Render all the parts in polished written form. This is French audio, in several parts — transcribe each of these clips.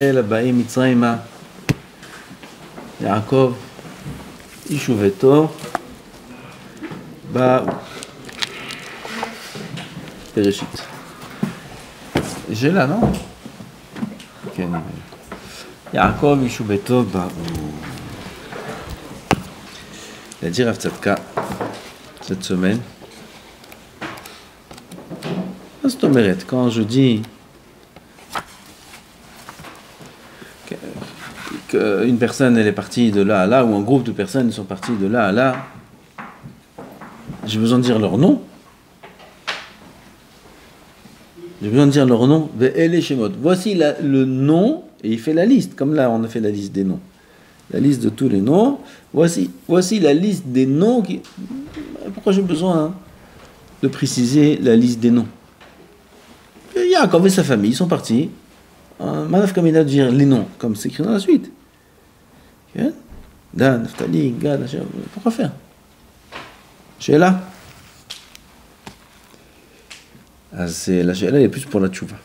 הבאים מצרימה, יעקב, איש וביתו, באו בראשית. יש שאלה, לא? כן, יעקב, איש וביתו, באו. להג'יר רב צדקה, cette semaine. מה זאת אומרת? quand je dis qu'une personne elle est partie de là à là, ou un groupe de personnes sont partis de là à là, j'ai besoin de dire leur nom. J'ai besoin de dire leur nom. Voici le nom, et il fait la liste, comme là on a fait la liste des noms. La liste de tous les noms. Voici la liste des noms. Pourquoi j'ai besoin de préciser la liste des noms? Yaakov et sa famille, ils sont partis. Manaf comme il a dire les noms, comme c'est écrit dans la suite. Dan, Naftali, Gad, Asher. Pourquoi faire? Sheila. La Sheila est plus pour la tchouva.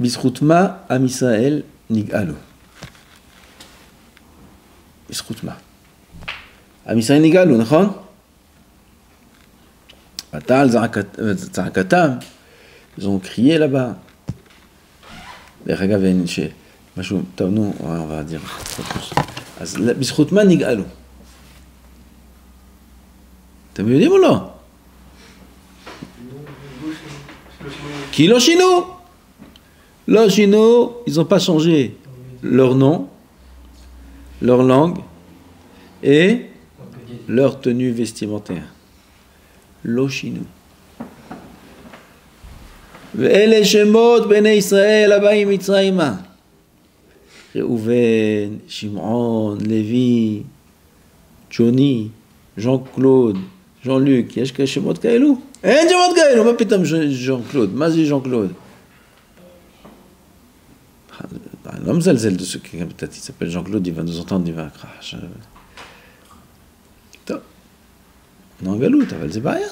Bisroutma, Am Israël, Nig'alo. Bisroutma. Am Israël, Nig'alo, נכון? Atal, Zarakatam. Ils ont crié là-bas. משהו, טוב, נו, on va dire. אז בזכות מה נגאלו? אתם יודעים או לא? כי לא שינו. לא שינו, ils n'ont pas changé leur nom, leur langue et leur tenue vestimentaire. לא שינו. ואלה שמות בני ישראל הבאים מצרימה. ראובן, שמעון, לוי, ג'וני, ז'אן-קלוד, ז'אן-לוק, יש כאלה שמות כאלו? אין שמות כאלו, מה פתאום ז'אן-קלוד? מה זה ז'אן-קלוד? אני לא מזלזל de ceux qui peut-être il s'appelle Jean-Claude, il va nous entendre, il va crash. טוב, non גלות, אבל זה בעיה.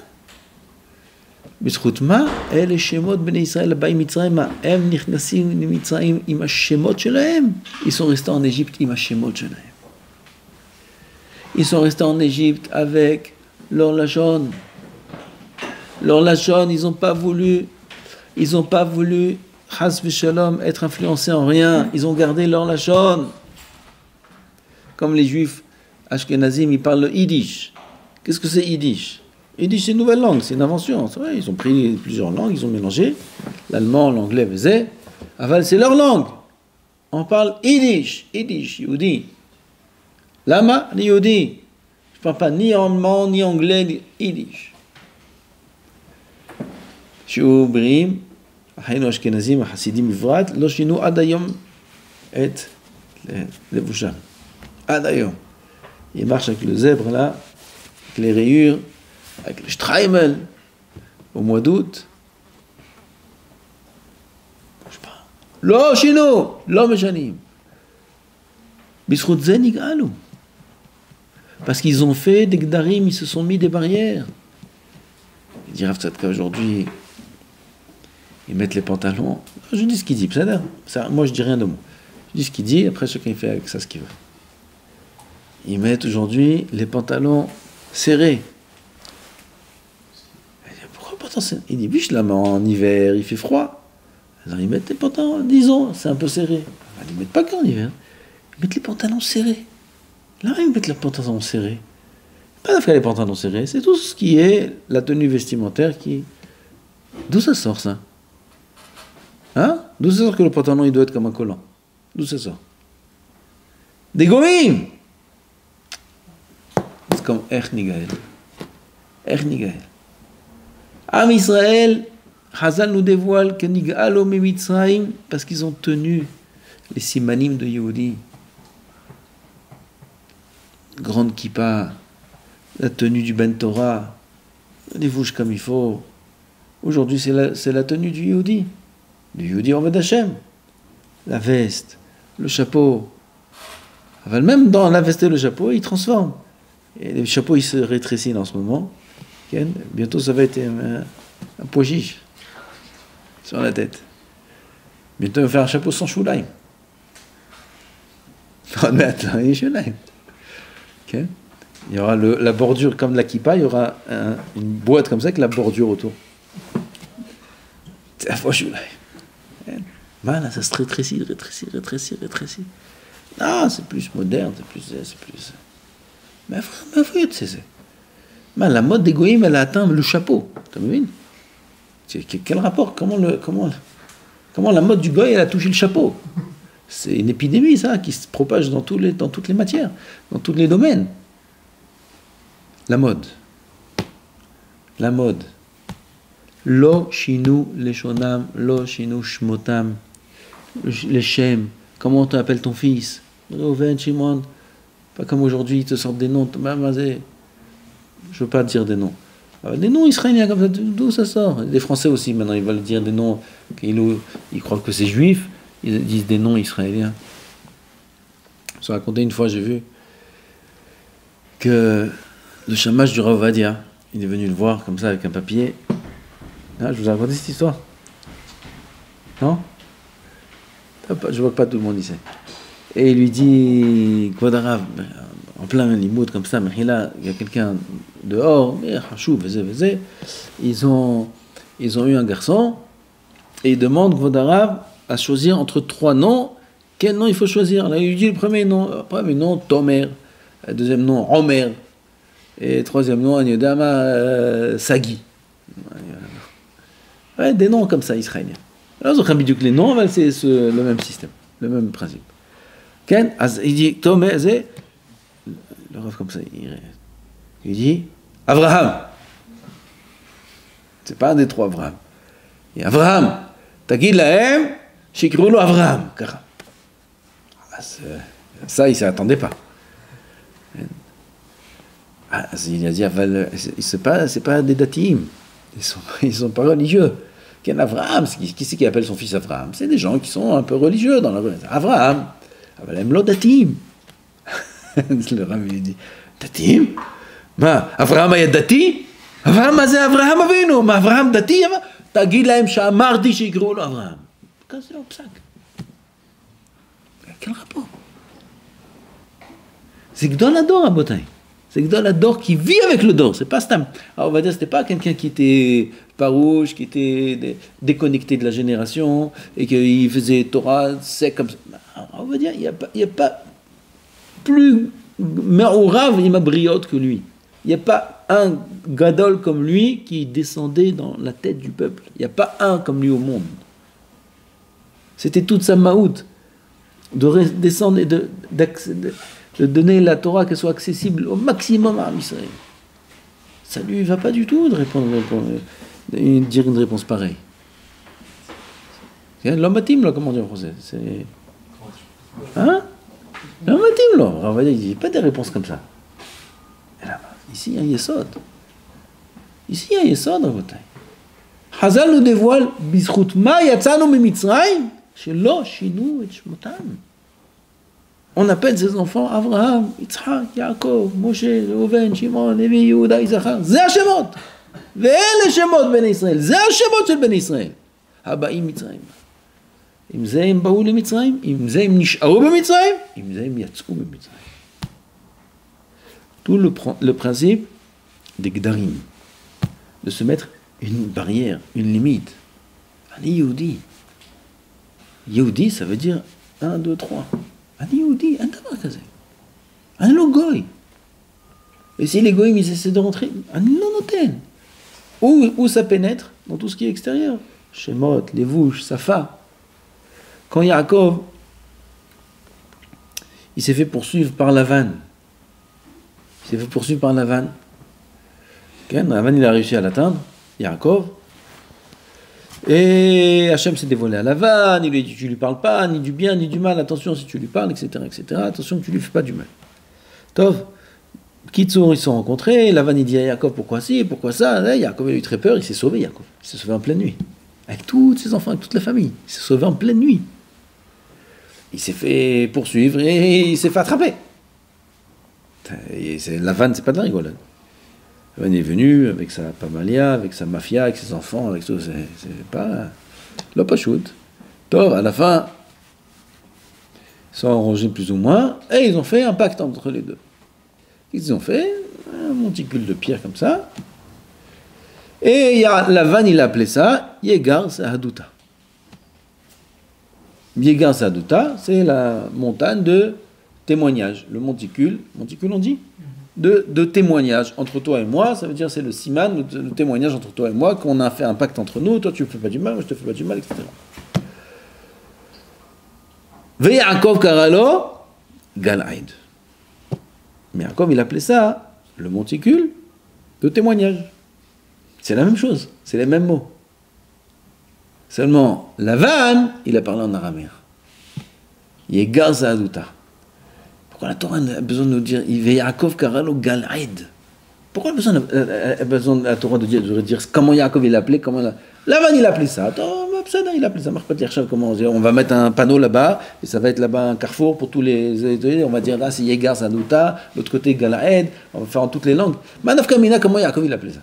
בזכות מה? אלה שמות בני ישראל הבאים מצרימה, הם נכנסים למצרים עם השמות שלהם. Ils sont restés en Égypte עם השמות שלהם. Ils sont restés en Égypte avec leur lachon. Leur lachon, ils n'ont pas voulu, chas v'shalom, être influencés en rien. Ils ont gardé leur lachon. Comme les juifs ashkenazim, ils parlent le yiddish. Qu'est-ce que c'est yiddish? Yiddish, c'est une nouvelle langue, c'est une invention. Vrai, ils ont pris plusieurs langues, ils ont mélangé. L'allemand, l'anglais, le aval, c'est leur langue. On parle Yiddish, Yehudi. Lama, ni Yehudi. Je ne parle pas ni allemand, ni anglais, ni Yiddish. Shi'u Brim, Achaynu Ashkenazim, Hasidim Ivrat, lo shinu ad hayom et levusham. Ad hayom. Il marche avec le zèbre là, avec les rayures, avec le Streimel, au mois d'août. Je pas. Lo shino, lo meshanim. Bisrout zen nig'alu. Parce qu'ils ont fait des gdarim, ils se sont mis des barrières. Il dit Rav Tzadka aujourd'hui, ils mettent les pantalons. Je dis ce qu'il dit, ça, moi je dis rien de moi. Je dis ce qu'il dit, après chacun fait avec ça ce qu'il veut. Ils mettent aujourd'hui les pantalons serrés. Il dit, biche là, mais en hiver, il fait froid. Alors ils mettent les pantalons, disons, c'est un peu serré. Ils ne mettent pas qu'en hiver. Ils mettent les pantalons serrés. Là, ils mettent les pantalons serrés. Pas d'affaire les pantalons serrés, c'est tout ce qui est la tenue vestimentaire qui... D'où ça sort, ça? Hein? D'où ça sort que le pantalon, il doit être comme un collant? D'où ça sort? Des goïms! C'est comme Ech Nigaël. Ech Nigaël. Am Israël, Chazal nous dévoile que Nig'alo Mitzrayim, parce qu'ils ont tenu les simanim de Yehudi. Grande kippa, la tenue du Ben Torah, des vouches comme il faut. Aujourd'hui, c'est la tenue du Yehudi. Du Yehudi Oved Hashem. La veste, le chapeau. Enfin, même dans la veste et le chapeau, ils transforment. Et le chapeau, il se rétrécit en ce moment. Bientôt, ça va être un pois chiche sur la tête. Bientôt, il va faire un chapeau sans choulaim. On va mettre les choulaim. Okay. Il y aura la bordure comme de la kippa, il y aura une boîte comme ça avec la bordure autour. C'est la fois choulaim. Voilà, ça se rétrécit. Non, c'est plus moderne, c'est plus. Mais c'est. La mode des goïms, elle a atteint le chapeau. Tu vois? Quel rapport? Comment la mode du goï, elle a touché le chapeau? C'est une épidémie, ça, qui se propage dans toutes les matières, dans tous les domaines. La mode. Lo shinu leshonam, lo shinu shmotam. Les Shem, comment tu appelles ton fils? Reuven, Shimon. Pas comme aujourd'hui, ils te sortent des noms. Je veux pas dire des noms. Des noms israéliens comme ça, d'où ça sort? Des Français aussi, maintenant, ils veulent dire des noms. Ils croient que c'est juif, ils disent des noms israéliens. Je me raconté une fois, j'ai vu que le chamash du Rav Ovadia, il est venu le voir comme ça avec un papier. Ah, je vous ai raconté cette histoire? Non? Je vois que pas tout le monde ici. Et il lui dit, Kvodarav, en plein limoud comme ça, mais là, il y a quelqu'un dehors, mais Hachou, ils ont eu un garçon, et il demande Kvodarav à choisir entre 3 noms. Quel nom il faut choisir? Là, il lui dit le premier nom, Tomer, le deuxième nom, Omer, et le troisième nom, Agnodama, Sagi. Ouais, des noms comme ça, israéliens. Alors, les noms, c'est le même système, le même principe. Il dit, Tomer, le rêve comme ça, il dit, Abraham. C'est pas un des 3 Abraham. Il dit, Abraham, Tagid lahem, shikrou lo Abraham. Ça, il ne s'y attendait pas. Il a dit, c'est pas des datim. Ils sont pas religieux. Quel Abraham? Qui c'est qui appelle son fils Abraham? C'est des gens qui sont un peu religieux dans la religion. Abraham. Avalem lo datim. Le Rav lui dit, datim? Abraham a dati? Abraham c'est Abraham avinu. Abraham dati? Tagid lahem she'amarti shikru lo Abraham. C'est le psak. Quel rapport? C'est Gdol Hador, Abotai. C'est Gdol Hador qui vit avec le Dor. C'est pas Stam. Alors on va dire, c'était pas quelqu'un qui était farouche, qui était déconnecté de la génération et qu'il faisait Torah sec comme ça. On va dire, il n'y a pas plus Me'ourav Imabriot que lui. Il n'y a pas un Gadol comme lui qui descendait dans la tête du peuple. Il n'y a pas un comme lui au monde. C'était toute sa maout de descendre et de donner la Torah qu'elle soit accessible au maximum à Israël. Ça lui va pas du tout de dire une réponse pareille. L'homme matim, là, comment dire en français? Hein? L'homme matim, là. On va dire, il n'y a pas des réponses comme ça. Et là, ici, il y a un yesod. Ici, il y a un yesod dans votre taille. Hazal nous dévoile, Bizchut ma yatzanu mimitzrayim, shelo shinu et shmotam. On appelle ses enfants Avraham, Yitzhak, Yaakov, Moshe, Reuven, Shimon, Levi, Yehuda, Issachar. זה השמות. ואלה שמות בני ישראל. זה השמות של בני ישראל. הבאים מצרים. עם זה הם באו למצרים, עם זה הם נשארו במצרים, עם זה הם יצאו במצרים. Tout le principe des Gdarim, de se mettre une barrière, une limite. Ani Yehudi. Yehudi, ça veut dire 1, 2, 3. Ani Yehudi, un davar kazé. Un logoy. Et si les goïms, ils essaient de rentrer, un non-noten. Où ça pénètre? Dans tout ce qui est extérieur. Shemot, les vouches, Safa. Quand Yaakov, il s'est fait poursuivre par Lavan. Lavan, il a réussi à l'atteindre, Yaakov. Et Hachem s'est dévoilé à Lavan, il lui a dit, tu lui parles pas, ni du bien, ni du mal, attention si tu lui parles, etc., etc., attention que tu lui fais pas du mal. Tov, Kitsour, ils se sont rencontrés, Lavan, il dit à Yaakov, pourquoi ci, pourquoi ça, Yaakov, il a eu très peur, il s'est sauvé, Yaakov. Il s'est sauvé en pleine nuit. Avec tous ses enfants, avec toute la famille. Il s'est sauvé en pleine nuit. Il s'est fait poursuivre et il s'est fait attraper. Lavan, c'est pas de la rigolade. Lavan est venu avec sa pamalia, avec sa mafia, avec ses enfants, avec tout. C'est pas. L'opachut. Toi, à la fin, ils sont arrangés plus ou moins, et ils ont fait un pacte entre les deux. Ils ont fait un monticule de pierre comme ça, et il y a Lavan, il a appelé ça Yegar Sahaduta. Yegar Sahaduta, c'est la montagne de témoignage, le monticule on dit de témoignage entre toi et moi, ça veut dire c'est le siman, le témoignage entre toi et moi, qu'on a fait un pacte entre nous, toi tu me fais pas du mal, moi je te fais pas du mal, etc. Ve'Yaakov Karalo Galaïd. Mais Yaakov il appelait ça le monticule de témoignage. C'est la même chose, c'est les mêmes mots. Seulement, Lavan, il a parlé en araméen. Yegar Sahaduta. Pourquoi la Torah a besoin de nous dire Yaakov Karalo Galaïd? Pourquoi a besoin de la Torah de dire comment Yaakov il l'appelait, comment Lavan il appelait ça. Attends, il appelait ça. Marche pas dire comment on va mettre un panneau là-bas et ça va être là-bas un carrefour pour tous les. On va dire là c'est Yegar Sahaduta, l'autre côté Galaïd. On va faire en toutes les langues. Manav Kamina, comment Yaakov il appelait ça?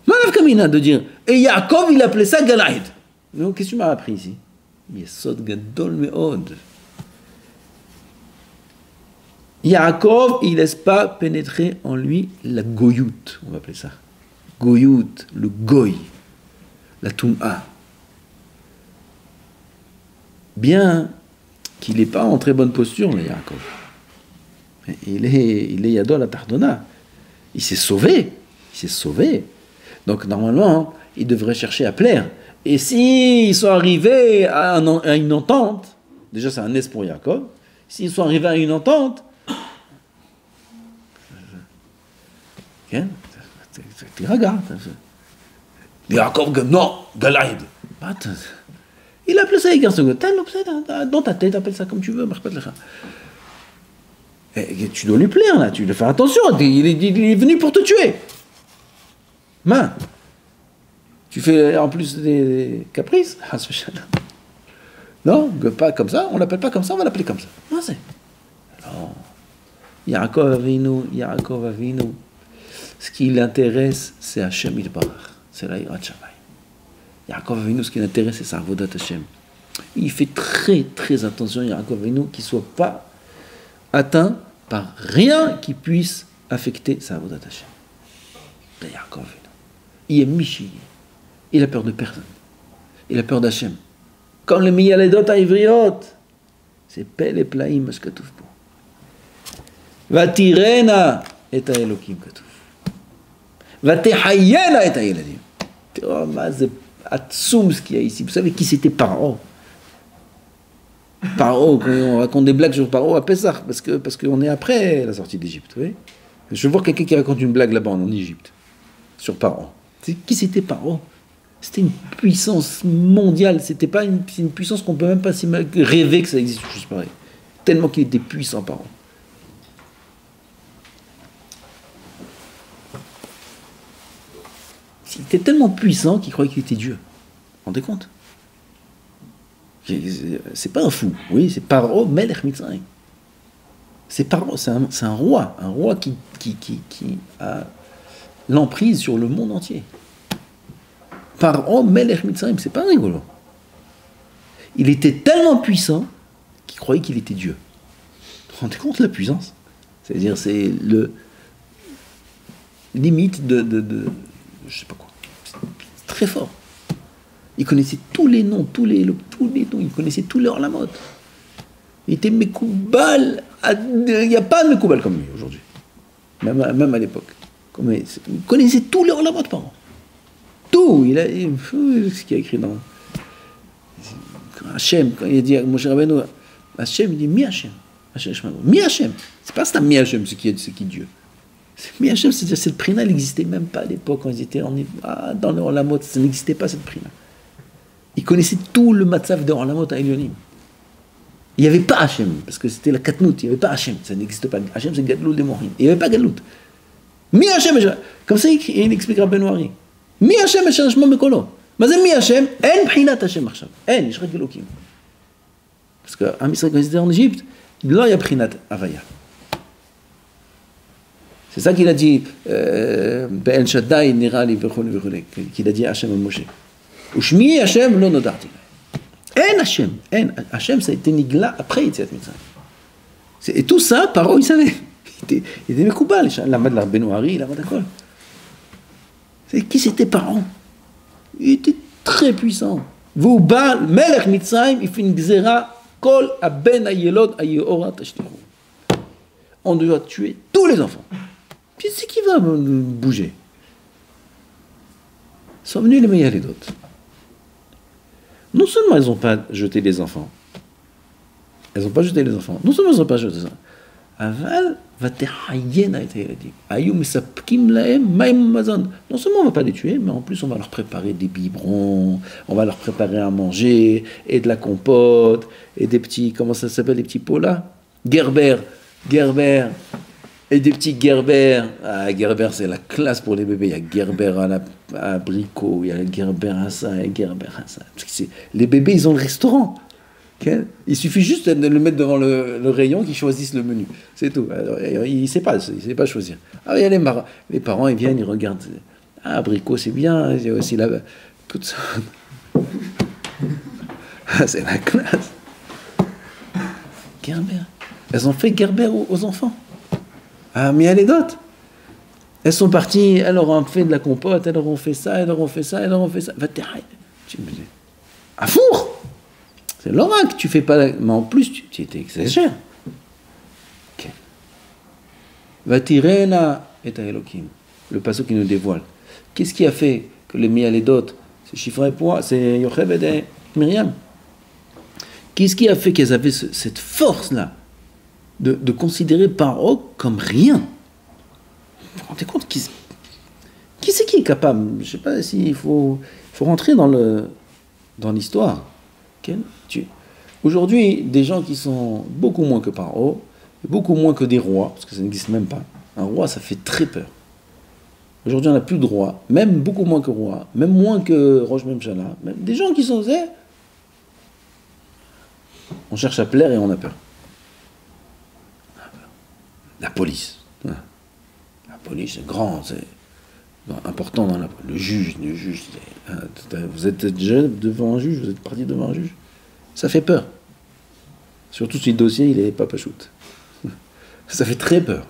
Manav Kamina de dire et Yaakov il appelait ça Galaïd. Donc qu'est-ce que tu m'as appris ici? Yesod Gadol Meod. Yaakov, il ne laisse pas pénétrer en lui la goyout, on va appeler ça. Goyout, le goy, la toum'a. Bien qu'il n'est pas en très bonne posture, le Yaakov. Il est Yadol à Tardona. Il s'est sauvé. Donc normalement, il devrait chercher à plaire. Et s'ils sont arrivés à une entente, déjà c'est un S pour Yaakov, s'ils sont arrivés à une entente, tu regardes. Yaakov, non, Galaïd. Il appelle ça Yegar Sahaduta. Dans ta tête, appelle ça comme tu veux. Et tu dois lui plaire, là. Tu dois faire attention. Il est venu pour te tuer. Tu fais en plus des caprices. Non, pas comme ça. On l'appelle pas comme ça, on va l'appeler comme ça. Non, c'est. Alors, Yaakov Avinu. Ce qui l'intéresse, c'est Hashem Yitbarach. C'est la Yirat Shamayim. Yaakov Avinu, ce qui l'intéresse, c'est sa Avodat Hashem. Il fait très, très attention, Yaakov Avinu, qu'il ne soit pas atteint par rien qui puisse affecter sa Avodat Hashem. Yaakov Avinu. Il est Michi. Il a peur de personne. Il a peur d'Hashem. Comme les Miyaledot Haïvriot. C'est Pel et Plaïm, ce que tu fais. Vatirena et Elokim Katouf. Vatehayena et Ayeladim. Oh, c'est Atsoum ce qu'il y a ici. Vous savez qui c'était Paro? Paro, quand on raconte des blagues sur Paro à Pessah, parce qu'on est après la sortie d'Égypte. Vous voyez, je vois quelqu'un qui raconte une blague là-bas en Égypte, sur Paro. Qui c'était Paro? C'était une puissance mondiale. C'est une puissance qu'on ne peut même pas rêver que ça existe juste pareil. Tellement qu'il était puissant, Paro. Il était tellement puissant qu'il croyait qu'il était Dieu. Vous vous rendez compte? C'est pas un fou, oui, c'est Paro Melech Mitzrayim. C'est Paro, c'est un roi qui a l'emprise sur le monde entier. Paro Melech Mitzrayim, c'est pas rigolo. Il était tellement puissant qu'il croyait qu'il était Dieu. Vous vous rendez compte de la puissance? C'est-à-dire, c'est le limite de je sais pas quoi. C'est très fort. Il connaissait tous les noms, tous les noms, il connaissait tous les hors-la-mode. Il était Mekoubal. Il n'y a pas de Mekoubal comme lui aujourd'hui. Même à l'époque. Il connaissait tous les hors-la-mode par an. Tout. Ce qu'il a écrit dans Hachem, quand il a dit à Moshe Rabbeinu, Hachem, il dit Mi Hachem. Mi Hachem. C'est pas ça Mi Hachem, c'est qui Dieu. Mi Hachem, c'est-à-dire cette prina, elle n'existait même pas à l'époque quand ils étaient dans le hors-la-mode, ça n'existait pas cette prina. Il connaissait tout le matzav de hors-la-mode à Elionim. Il n'y avait pas Hachem, parce que c'était la Katnout, il n'y avait pas Hachem, ça n'existe pas. Hachem, c'est Gadlout des Morim. Il n'y avait pas Gadlout. Mi Hachem, comme ça il expliquera Benoîri. Mi Hachem, et Shema Mekolo. Mais Mi Hachem, en prinat Hachem Marsham. En, Yishrak Elokim. Parce qu'un Israël, quand ils étaient en Égypte, il y a prinat Avaya. C'est ça qu'il a dit, Ben Shaddai, Nirali, Vechol, qu'il a dit à Hachem et Moshe. Ushmi Hachem, lo nodarti. En Hachem. Hachem, ça a été nigla après Yetziat Mitzrayim. Et tout ça, Paro, il savait. Il était Mekoubal, la Mad la Benoari, la Mad Akol. Qui c'était Paro? Il était très puissant. Vous bal, Melech Mitzrayim, il fait une gzera, kol aben ayelod ayeora tashtiru. On doit tuer tous les enfants. Puis c'est qui va bouger? Sont venus les meilleurs les d'autres. Non seulement ils n'ont pas jeté les enfants, elles n'ont pas jeté les enfants. Non seulement ils n'ont pas jeté ça. Aval vatehayena et hayeladim. Ayou misapkim lahem maim mazon. Non seulement on ne va pas les tuer, mais en plus on va leur préparer des biberons, on va leur préparer à manger, et de la compote, et des petits, comment ça s'appelle, les petits pots là? Gerber, et des petits Gerber. Ah, Gerber, c'est la classe pour les bébés. Il y a Gerber à abricot, il y a Gerber à ça, et Gerber à ça. Les bébés, ils ont le restaurant. Okay? Il suffit juste de le mettre devant le rayon qu'ils choisissent le menu. C'est tout. Alors, il ne sait pas choisir. Ah, il y a les parents, ils viennent, ils regardent. Ah, abricot, c'est bien. Il y a aussi là tout ça. Ah, c'est la classe. Gerber. Elles ont fait Gerber aux enfants. Ah, mais il y a les d'autres. Elles sont parties, elles leur ont fait de la compote, elles leur ont fait ça, elles leur ont fait ça, elles leur ont fait ça. Va t'arrêter. Tu me dis, à four! C'est l'oracle, tu fais pas. Mais en plus, tu exagères. Ok. Va tirer là, et ta Elohim. Le passage qui nous dévoile. Qu'est-ce qui a fait que les Mialédotes, c'est Shifra et c'est Yocheved et Myriam? Qu'est-ce qui a fait qu'elles avaient cette force-là de considérer Paro comme rien? Vous vous rendez compte qui c'est qui est capable? Je ne sais pas s'il faut rentrer dans l'histoire. Okay? Aujourd'hui, des gens qui sont beaucoup moins que Paro, beaucoup moins que des rois, parce que ça n'existe même pas. Un roi, ça fait très peur. Aujourd'hui, on n'a plus de roi, même beaucoup moins que roi, même moins que Roch Memchala. Des gens qui sont... On cherche à plaire et on a peur. La police. La police, c'est grand, c'est important dans le juge. Vous êtes déjà devant un juge, vous êtes parti devant un juge. Ça fait peur. Surtout si le dossier, il est pas pachoute. Ça fait très peur.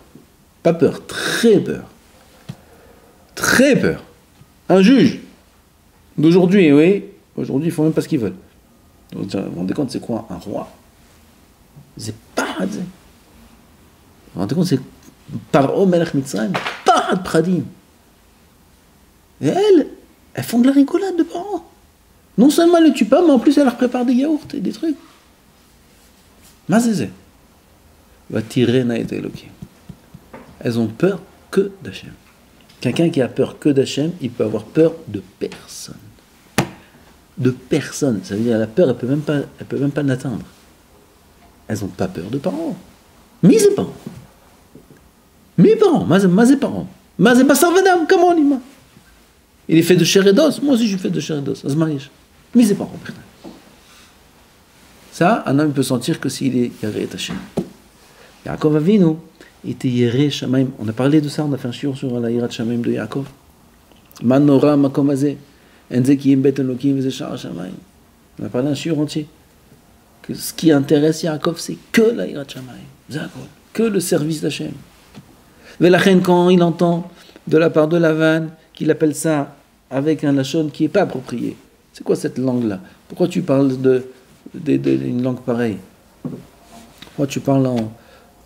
Pas peur, très peur. Très peur. Un juge d'aujourd'hui, oui, aujourd'hui, ils font même pas ce qu'ils veulent. Vous vous rendez compte, c'est quoi un roi? C'est pas... Vous vous rendez compte, c'est Paro Melech Mitzrayim, pas de Pradim. Et elles font de la rigolade de Paro. Non seulement elles ne le tuent pas, mais en plus elles leur préparent des yaourts et des trucs. Mazézé. Va tirer Naït Elokim. Elles ont peur que d'Hachem. Quelqu'un qui a peur que d'Hachem, il peut avoir peur de personne. De personne. Ça veut dire la peur, elle peut même pas l'atteindre. Elles n'ont pas peur de parents. Mais ses parents. Mes parents, mes parents. Mes basar vadam, comment on dit? Il est fait de chair et d'os. Moi aussi, je suis fait de chair et d'os. Mais ses parents. Ça, un homme peut sentir que s'il est Yaré et Hachem. Yaakov Avinu était Yaré Shamaim. On a parlé de ça, on a fait un shiur sur la Yirat Shamaim de Yaakov. Manora makom hazeh. Enze ki im bet Elokim veze shar Shamaim. On a parlé un shiur entier. Que ce qui intéresse Yaakov, c'est que la Yirat Shamaim. Que le service d'Hachem. Velachen, quand il entend de la part de Lavan qu'il appelle ça avec un lachon qui n'est pas approprié. C'est quoi cette langue-là? Pourquoi tu parles d'une langue pareille? Pourquoi tu parles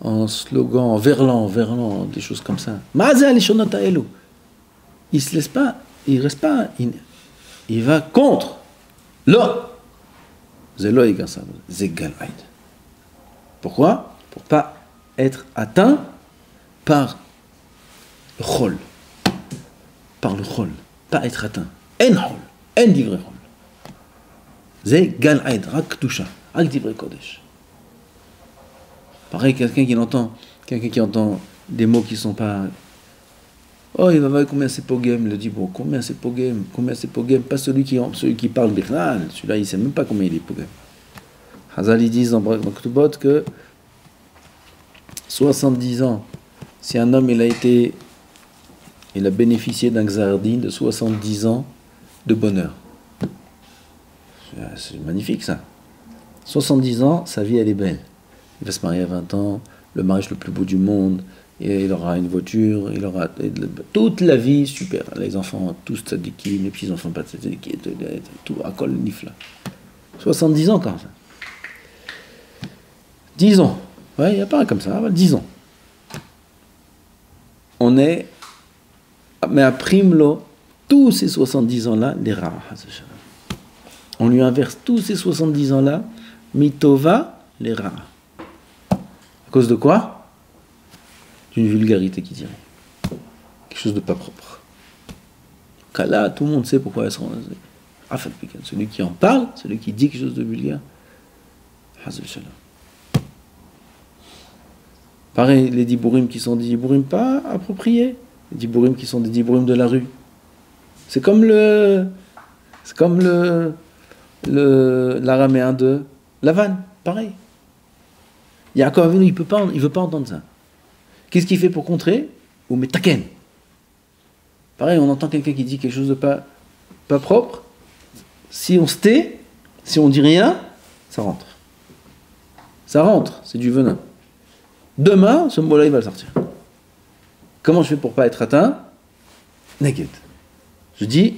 en slogan, en verlan, des choses comme ça? Il se laisse pas, il reste pas, il va contre. Là, pourquoi? Pour pas être atteint par le chol. Par le chol. Pas être atteint. En chol. En divrei chol. C'est gal aïd. Rak k'dusha. Rak divrei kodesh. Pareil, quelqu'un qui entend des mots qui ne sont pas... Oh, il va voir combien c'est pogem. Il dit, bon, combien c'est pogem? Pas celui qui parle bichlal. Celui-là, il ne sait même pas combien il est pogem. Hazal, ils disent dans Ktubot que 70 ans, si un homme il a bénéficié d'un xardin de 70 ans de bonheur. C'est magnifique ça. 70 ans, sa vie elle est belle. Il va se marier à 20 ans, le mariage le plus beau du monde, et il aura une voiture, il aura toute la vie, super. Les enfants, tous tzadikim, les petits-enfants pas tzadikim, tout, à kol nifla. 70 ans quand même. 10 ans. Ouais, il n'y a pas un comme ça, 10 ans. On est, mais à Primlo, tous ces 70 ans-là, les rares. On lui inverse tous ces 70 ans-là, mitova, les rares. À cause de quoi? D'une vulgarité qui dirait. Quelque chose de pas propre. Là, tout le monde sait pourquoi elles sont. Celui qui en parle, celui qui dit quelque chose de vulgaire. Pareil, les dibourim qui sont des dibourim pas appropriés. Les dibourim qui sont des dibourim de la rue. C'est comme l'araméen de Lavan, pareil. Yaakov Avinu, il veut pas entendre ça. Qu'est-ce qu'il fait pour contrer? Ou metaken. Pareil, on entend quelqu'un qui dit quelque chose de pas propre. Si on se tait, si on dit rien, ça rentre. Ça rentre, c'est du venin. Demain, ce mot-là, il va le sortir. Comment je fais pour pas être atteint? Naked. Je dis,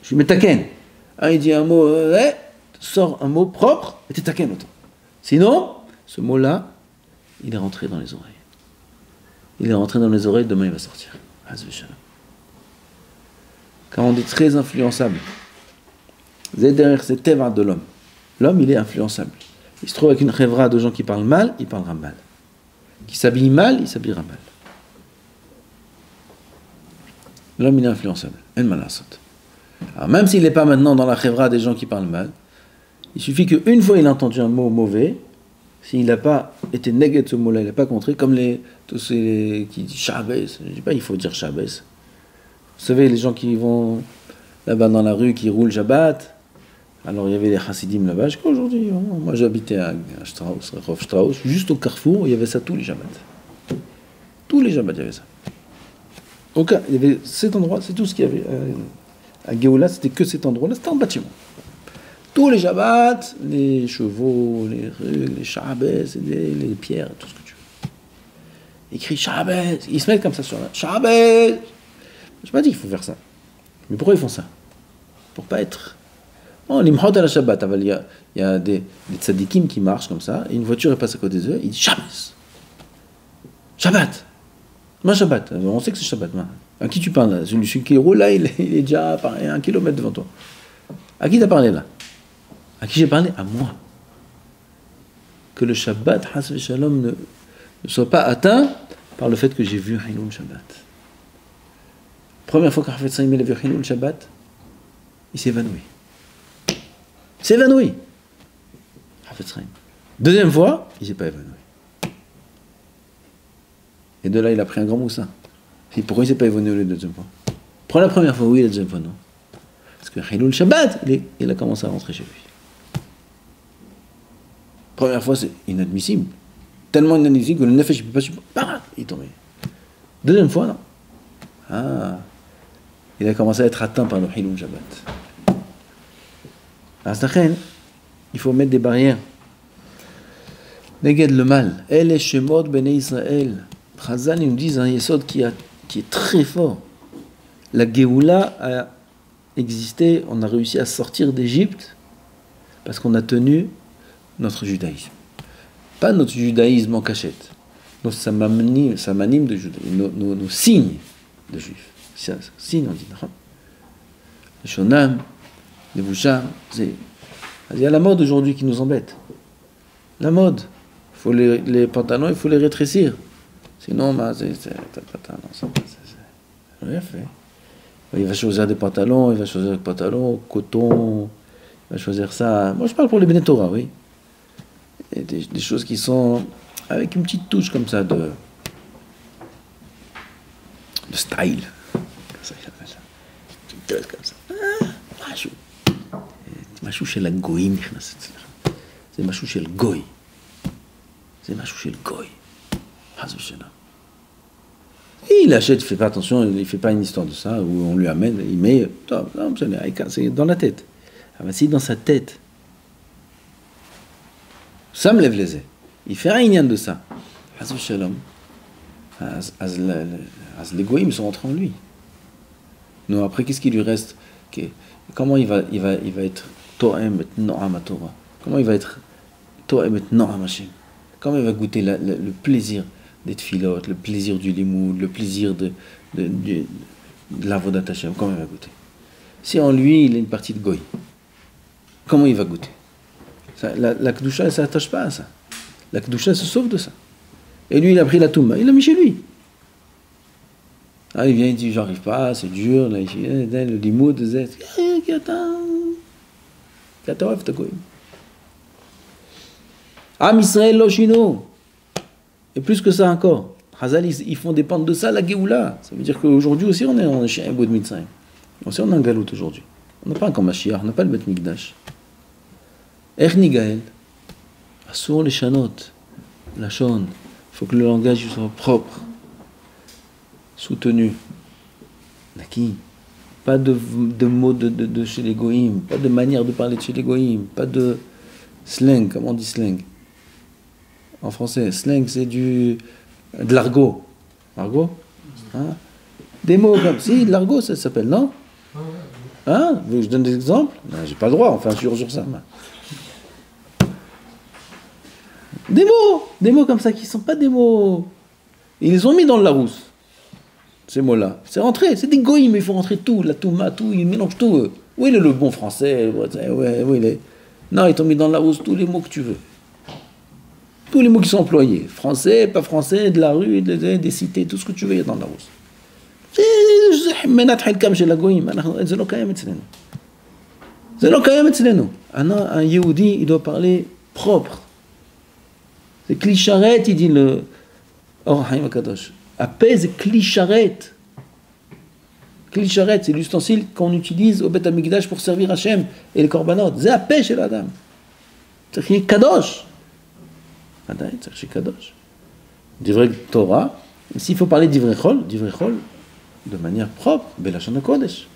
je suis metaken. Il dit un mot, sort un mot propre, et t'es taken autant. Sinon, ce mot-là, il est rentré dans les oreilles. Il est rentré dans les oreilles, demain il va sortir. Quand on est très influençable, derrière c'est teva de l'homme. L'homme, il est influençable. Il se trouve avec une chevra de gens qui parlent mal, il parlera mal. Qui s'habille mal, il s'habillera mal. L'homme, il est influençable. El malasot. Alors, même s'il n'est pas maintenant dans la chevra des gens qui parlent mal, il suffit qu'une fois il a entendu un mot mauvais, s'il n'a pas été négué de ce mot-là, il n'a pas contré, comme tous ces qui disent Shabbos, je ne dis pas il faut dire Shabbos. Vous savez, les gens qui vont là-bas dans la rue, qui roulent Shabbat, alors il y avait les Hasidim là-bas, je crois aujourd'hui, moi j'habitais à Strauss, Rehov Strauss, juste au carrefour, il y avait ça tous les Shabbats. Tous les Shabbats, il y avait ça. Donc il y avait cet endroit, c'est tout ce qu'il y avait. À Géoula, c'était que cet endroit-là, c'était un bâtiment. Tous les Shabbats, les chevaux, les rues, les Shabbos, les pierres, tout ce que tu veux. Écrit Shabbos, ils se mettent comme ça sur la Shabbos. Je n'ai pas dit qu'il faut faire ça. Mais pourquoi ils font ça? Pour pas être. Oh, l'imhot à la Shabbat, il y a des tzadikim qui marchent comme ça, et une voiture passe à côté d'eux, il dit Shabbos. Shabbat. Ma Shabbat. On sait que c'est Shabbat. À qui tu parles là? Celui qui roule là, il est déjà à 1 kilomètre devant toi. À qui t'as parlé là? À qui j'ai parlé? À moi. Que le Shabbat, Hasve Shalom, ne soit pas atteint par le fait que j'ai vu Hilul Shabbat. Première fois qu'Hafetz Chaim a vu Hilul Shabbat, il s'est évanoui. Il s'est évanoui. Hafetz Chaim. Deuxième fois, il ne s'est pas évanoui. Et de là, il a pris un grand moussin. Et pourquoi il ne s'est pas évanoui la deuxième fois? Prends la première fois, oui, la deuxième fois, non. Parce que Hilul Shabbat, il a commencé à rentrer chez lui. Première fois, c'est inadmissible. Tellement inadmissible que le nefesh, il ne peut pas supporter. Il est tombé. Deuxième fois, non. Il a commencé à être atteint par le Hilul Shabbat. Il faut mettre des barrières. Néged le mal. El et Shemot Bnei Israël. Chazal, ils nous disent un yesod qui est très fort. La Géoula a existé, on a réussi à sortir d'Égypte parce qu'on a tenu notre judaïsme. Pas notre judaïsme en cachette. Nos samanim de judaïsme, nos signes de juifs. Signes, on dit. Les shonam, les boucham, il y a la mode aujourd'hui qui nous embête. La mode. Faut les pantalons, il faut les rétrécir. Sinon, c'est rien fait. Il va choisir des pantalons, il va choisir des pantalons, coton, il va choisir ça. Moi, je parle pour les Bnei Torah, oui. Et des choses qui sont avec une petite touche comme ça de style. Comme ça, il appelle ça. Une touche comme ça. Machou. Machou chez la goïm, c'est machou chez le goï. C'est machou chez le goï. Il achète, il ne fait pas attention, il ne fait pas une histoire de ça, où on lui amène, il met, c'est dans la tête. Ah ben si dans sa tête, Ça me lève les ailes. Il fait rien de ça. Les goïms sont entrés en lui. Non, après, qu'est-ce qui lui reste? Comment il va être To'em et No'am à Torah? Comment il va être To'em et No'am Hashem? Comment il va goûter le plaisir des tfilot, le plaisir du limoud, le plaisir de l'avodat Hashem? Comment il va goûter? Si en lui, il a une partie de goï, comment il va goûter? La Kedusha, elle ne s'attache pas à ça. La Kedusha se sauve de ça. Et lui, il a pris la Touma, il l'a mis chez lui. Ah, il vient, il dit, j'arrive pas, c'est dur, là, le limoud, Am Israël Loshino. Et plus que ça encore. Hazal, ils font dépendre de ça la Géoula. Ça veut dire qu'aujourd'hui aussi, on est chez un bout de Mitzrayim. Aussi, on a un galout aujourd'hui. On n'a pas encore Mashiach, on n'a pas le Bet Mikdash. Erni Gaël. Assour les chanotes. La chone. Il faut que le langage soit propre. Soutenu. Naki. Pas de mots de chez les goïms, pas de manière de parler de chez les goïms, pas de slang, comme on dit slang. En français, slang c'est de l'argot. Argot hein? Des mots comme si, de l'argot ça s'appelle, non? Hein? Vous voulez que je donne des exemples? Non, j'ai pas le droit, enfin sur ça. Des mots comme ça qui sont pas des mots. Ils les ont mis dans le Larousse. Ces mots-là. C'est rentré, c'est des goïms, ils font rentrer tout, la touma, tout, ils mélangent tout. Eux. Où est le bon français? Non, ils t'ont mis dans la hausse tous les mots que tu veux. Tous les mots qui sont employés. Français, pas français, de la rue, des cités, tout ce que tu veux, il y a dans la hausse. Un Yehudi, il doit parler propre. C'est clicharet, il dit le Or Haïm Akadosh. Apaise clicharet. Clicharet, c'est l'ustensile qu'on utilise au Beth Amikdash pour servir Hachem et les korbanot. C'est apais chez l'Adam. C'est qu'il y a Kadosh. C'est chez Kadosh. Divrei Torah. S'il faut parler d'Ivrei Chol de manière propre, Belashon Kodesh.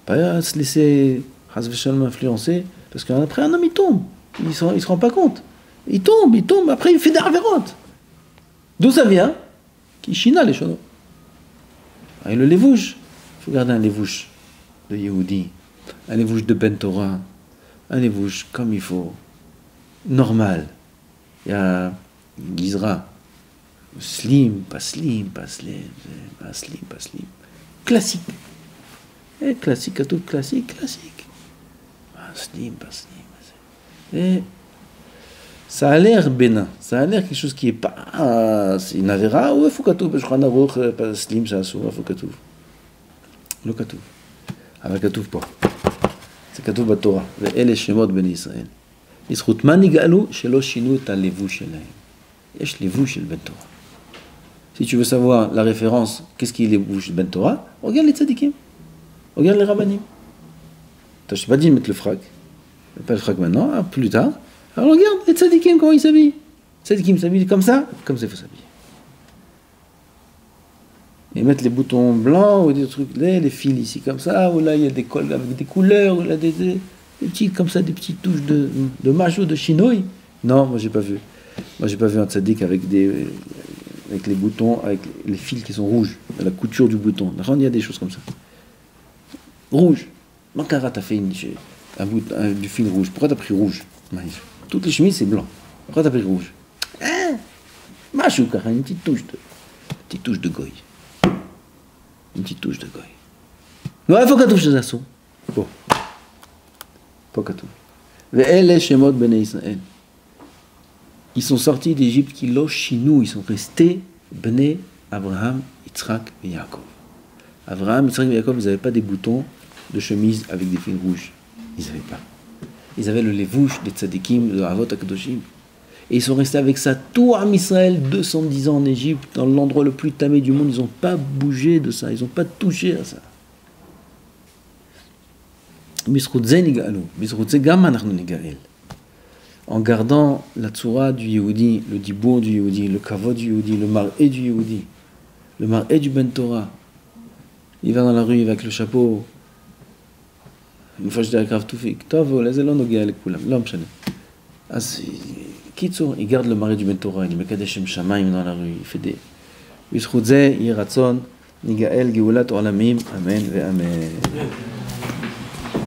Pas se laisser Hasveshalom influencer, parce qu'après un homme il tombe. Il ne se rend pas compte. Il tombe, après il fait des avérotes. D'où ça vient? Qui china les chonos. Et le lévouche, il faut garder un lévouche de Yehudi, un lévouche de Ben Torah, un lévouche comme il faut, normal. Il y a Gizra, slim, pas slim. Classique. Et classique, à tout classique. Slim, pas slim. Et ça a l'air bénin, ça a l'air quelque chose qui est pas... c'est une avéra, ou il faut katouf, je crois n'avoir pas slim, ça assure, il faut katouf. Le katouf. Avec katouf pas. C'est katouf batora. Et les shemot ben Israël. Yisrout man igalu, shelo shinu ta levu shelaim. Yesh levu shel ben Torah. Si tu veux savoir la référence, qu'est-ce qui est levu shel ben Torah, regarde les tzadikim. Regarde les rabbanim. Je t'ai pas dit de mettre le frac. Pas le frac maintenant, plus tard. Alors regarde, les tzadikim, comment ils s'habillent. Les tzadikim s'habillent comme ça il faut s'habiller. Et mettre les boutons blancs, ou des trucs, les fils ici comme ça, ou là il y a des cols avec des couleurs, ou là des petites, comme ça, des petites touches de majo, de chinoï. Non, moi j'ai pas vu. Moi j'ai pas vu un tzadik avec les boutons, avec les fils qui sont rouges, à la couture du bouton. Il y a des choses comme ça. Rouge. Mankara, t'as fait du fil rouge. Pourquoi t'as pris rouge? Toutes les chemises, c'est blanc. Pourquoi t'as pris rouge? Machouka, une petite touche de goy. Une petite touche de goy. Ouais, il faut qu'à touche les assauts. Bon. Faut qu'à touche. Ve'ele shemot bnei Israël. Ils sont sortis d'Égypte qui lochinu. Ils sont restés bnei Abraham, Yitzhak et Yaakov. Abraham, Yitzhak et Yaakov, ils n'avaient pas des boutons de chemise avec des fils rouges. Ils n'avaient pas. Ils avaient le lévouche des tzadikim, de Avot HaKadoshim. Et ils sont restés avec ça tout Am Israël, 210 ans en Égypte, dans l'endroit le plus tamé du monde. Ils n'ont pas bougé de ça, ils n'ont pas touché à ça. En gardant la tsura du Yehudi, le dibour du Yehudi, le kavod du Yehudi, le mar'é du Yehudi, le mar'é du Ben Torah. Il va dans la rue avec le chapeau. Une fois je dis à Grave Toufik, Tov, les élons no guéa les koulam, l'homme chané. אז קיצור, il garde le mari du Ben Torah, il מקדש שם שמיים dans la rue, il fait des... בזכות זה יהיה רצון, ניגאל גאולת עולמים, אמן ואמן.